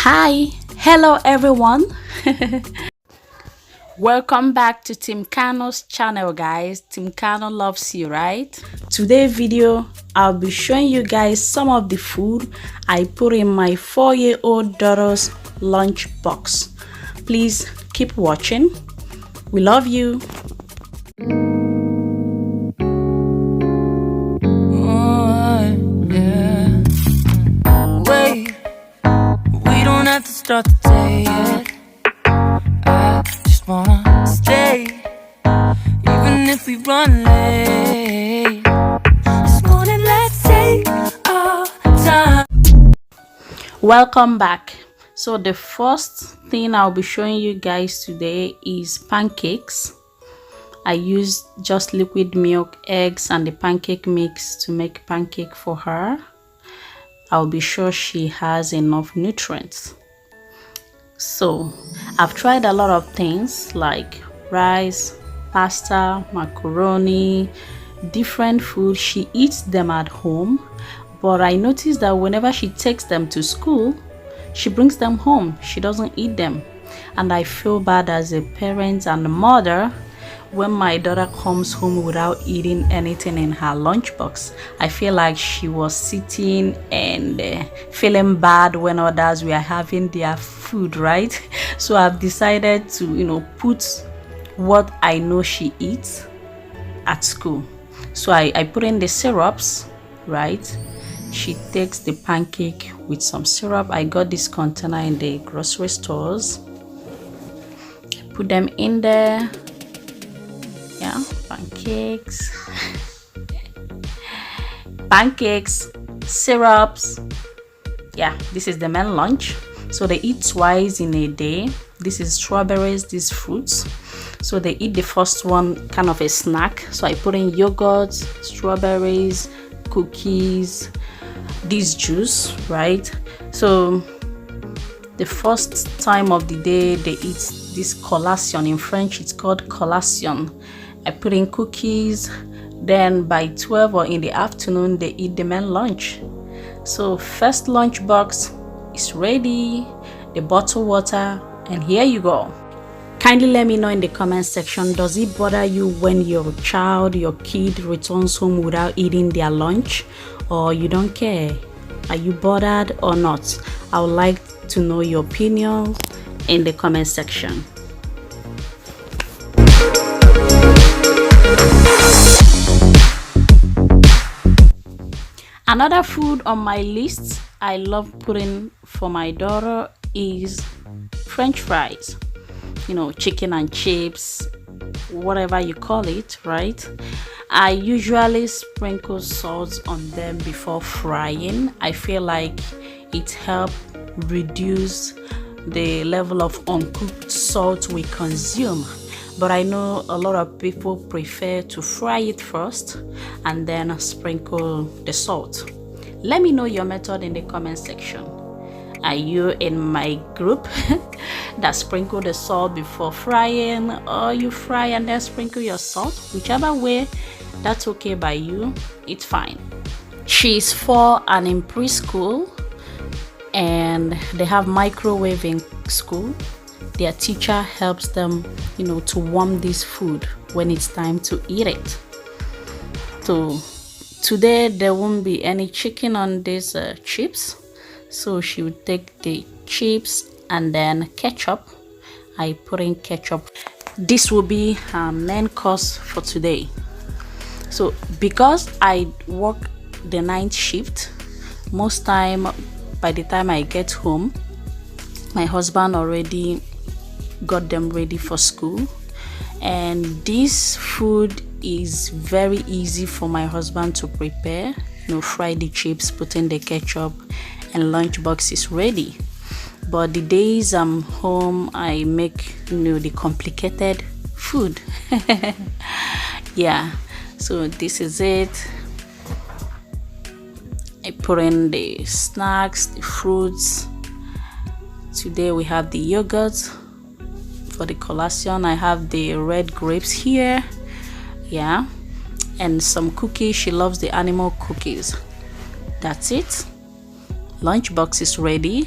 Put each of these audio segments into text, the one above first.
Hi, hello everyone. Welcome back to Team Kanu's channel, guys. Team Kanu loves you, right? Today's video, I'll be showing you guys some of the food I put in my 4-year-old daughter's lunch box. Please keep watching. We love you. Have to start the day yet. I just wanna stay, even if we run late. This morning, let's take our time. Welcome back. So the first thing I'll be showing you guys today is pancakes. I used just liquid milk, eggs, and the pancake mix to make pancake for her. I'll be sure she has enough nutrients. So I've tried a lot of things like rice, pasta, macaroni, different food. She eats them at home, but I noticed that whenever she takes them to school, she brings them home. She doesn't eat them, and I feel bad as a parent and a mother when my daughter comes home without eating anything in her lunchbox. I feel like she was sitting and feeling bad when others were having their food, right? So I've decided to put what I know she eats at school. So I put in the syrups, right? She takes the pancake with some syrup. I got this container in the grocery stores. Put them in there. Yeah, pancakes, syrups. Yeah, this is the main lunch. So they eat twice in a day. This is strawberries, these fruits. So they eat the first one kind of a snack. So I put in yogurt, strawberries, cookies, this juice, right? So the first time of the day they eat this collation. In French it's called collation. I put in cookies. Then by 12 or in the afternoon they eat the main lunch. So first lunch box is ready, the bottled water, and here you go. Kindly let me know in the comment section, does it bother you when your child, your kid returns home without eating their lunch, or you don't care? Are you bothered or not? I would like to know your opinion in the comment section. Another food on my list I love putting for my daughter is French fries. Chicken and chips, whatever you call it, right? I usually sprinkle salt on them before frying. I feel like it helps reduce the level of uncooked salt we consume. But I know a lot of people prefer to fry it first and then sprinkle the salt. Let me know your method in the comment section. Are you in my group that sprinkle the salt before frying, or you fry and then sprinkle your salt? Whichever way, that's okay by you, it's fine. She's 4 and in preschool, and they have microwave in school. Their teacher helps them to warm this food when it's time to eat it. So today there won't be any chicken on these chips, so she would take the chips and then ketchup. I put in ketchup. This will be her main course for today. So because I work the night shift, most time by the time I get home, my husband already got them ready for school, and this food is very easy for my husband to prepare. Fry the chips, put in the ketchup, and lunchbox is ready. But the days I'm home, I make the complicated food. Yeah, so this is it. I put in the snacks, the fruits. Today we have the yogurt. For the collation, I have the red grapes here, yeah, and some cookies. She loves the animal cookies. That's it. Lunchbox is ready,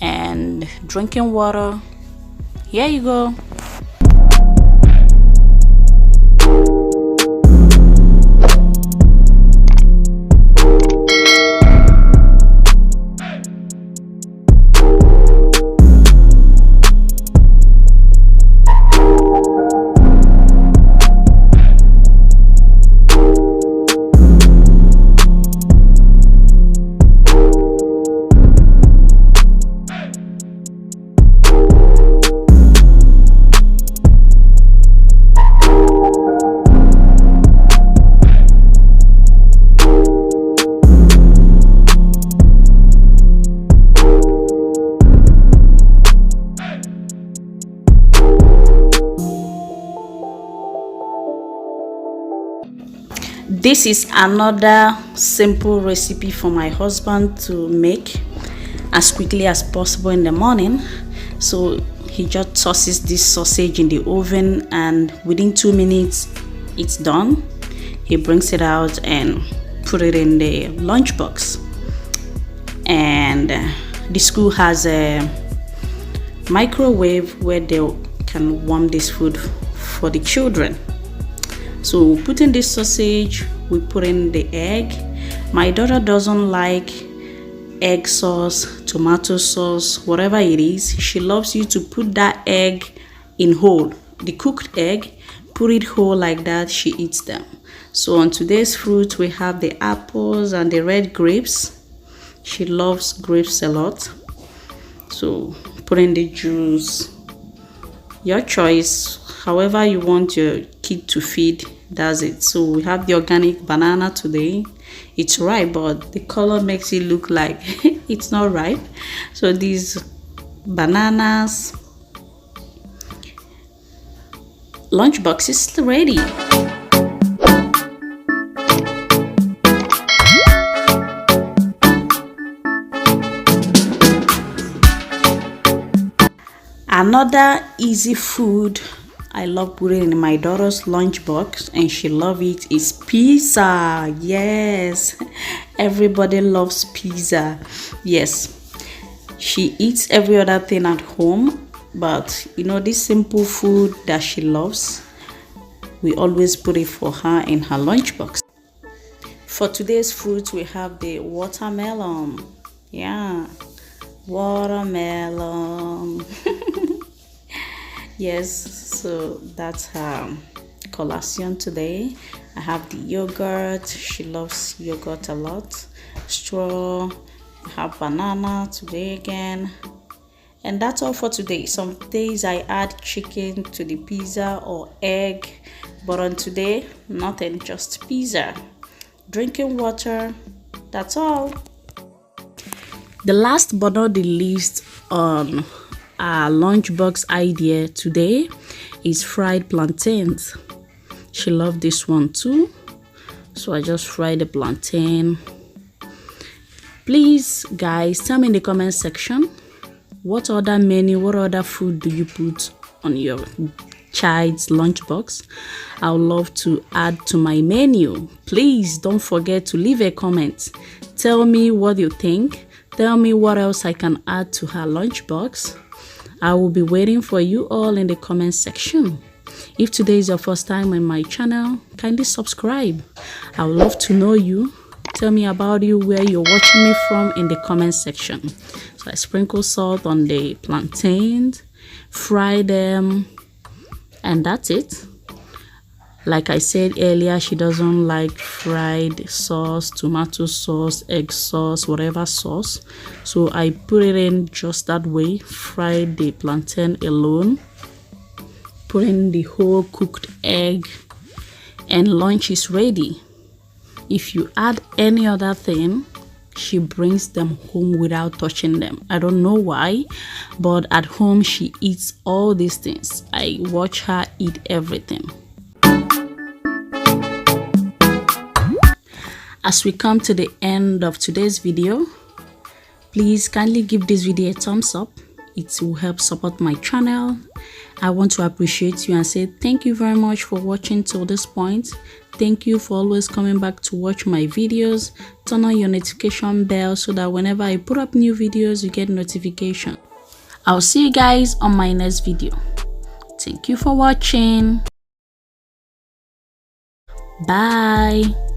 and drinking water. Here you go. This is another simple recipe for my husband to make as quickly as possible in the morning. So he just tosses this sausage in the oven, and within 2 minutes it's done. He brings it out and put it in the lunchbox. And the school has a microwave where they can warm this food for the children. So we put in this sausage, we put in the egg. My daughter doesn't like egg sauce, tomato sauce, whatever it is. She loves you to put that egg in whole. The cooked egg, put it whole like that, she eats them. So on today's fruit, we have the apples and the red grapes. She loves grapes a lot. So put in the juice. Your choice, however you want your kid to feed, that's it. So we have the organic banana today. It's ripe, but the color makes it look like it's not ripe. So these bananas, lunchbox is ready. Another easy food I love putting in my daughter's lunchbox, and she loves it, is pizza. Yes, everybody loves pizza. Yes, she eats every other thing at home, but you know, this simple food that she loves, we always put it for her in her lunchbox. For today's fruit, we have the watermelon. Yeah, watermelon. Yes, so that's her collation today. I have the yogurt. She loves yogurt a lot. Straw. I have banana today again. And that's all for today. Some days I add chicken to the pizza or egg, but on today, nothing, just pizza. Drinking water. That's all. The last but not the least on our lunchbox idea today is fried plantains. She loved this one too, so I just fried the plantain. Please guys, tell me in the comment section, what other food do you put on your child's lunchbox? I would love to add to my menu. Please don't forget to leave a comment. Tell me what you think. Tell me what else I can add to her lunchbox. I will be waiting for you all in the comment section. If today is your first time on my channel, kindly subscribe. I would love to know you. Tell me about you, where you're watching me from in the comment section. So I sprinkle salt on the plantains, fry them, and that's it. Like I said earlier, she doesn't like fried sauce, tomato sauce, egg sauce, whatever sauce. So I put it in just that way, fry the plantain alone, put in the whole cooked egg, and lunch is ready. If you add any other thing, she brings them home without touching them. I don't know why, but at home she eats all these things. I watch her eat everything. As we come to the end of today's video, please kindly give this video a thumbs up. It will help support my channel. I want to appreciate you and say thank you very much for watching till this point. Thank you for always coming back to watch my videos. Turn on your notification bell so that whenever I put up new videos, you get notification. I'll see you guys on my next video. Thank you for watching. Bye.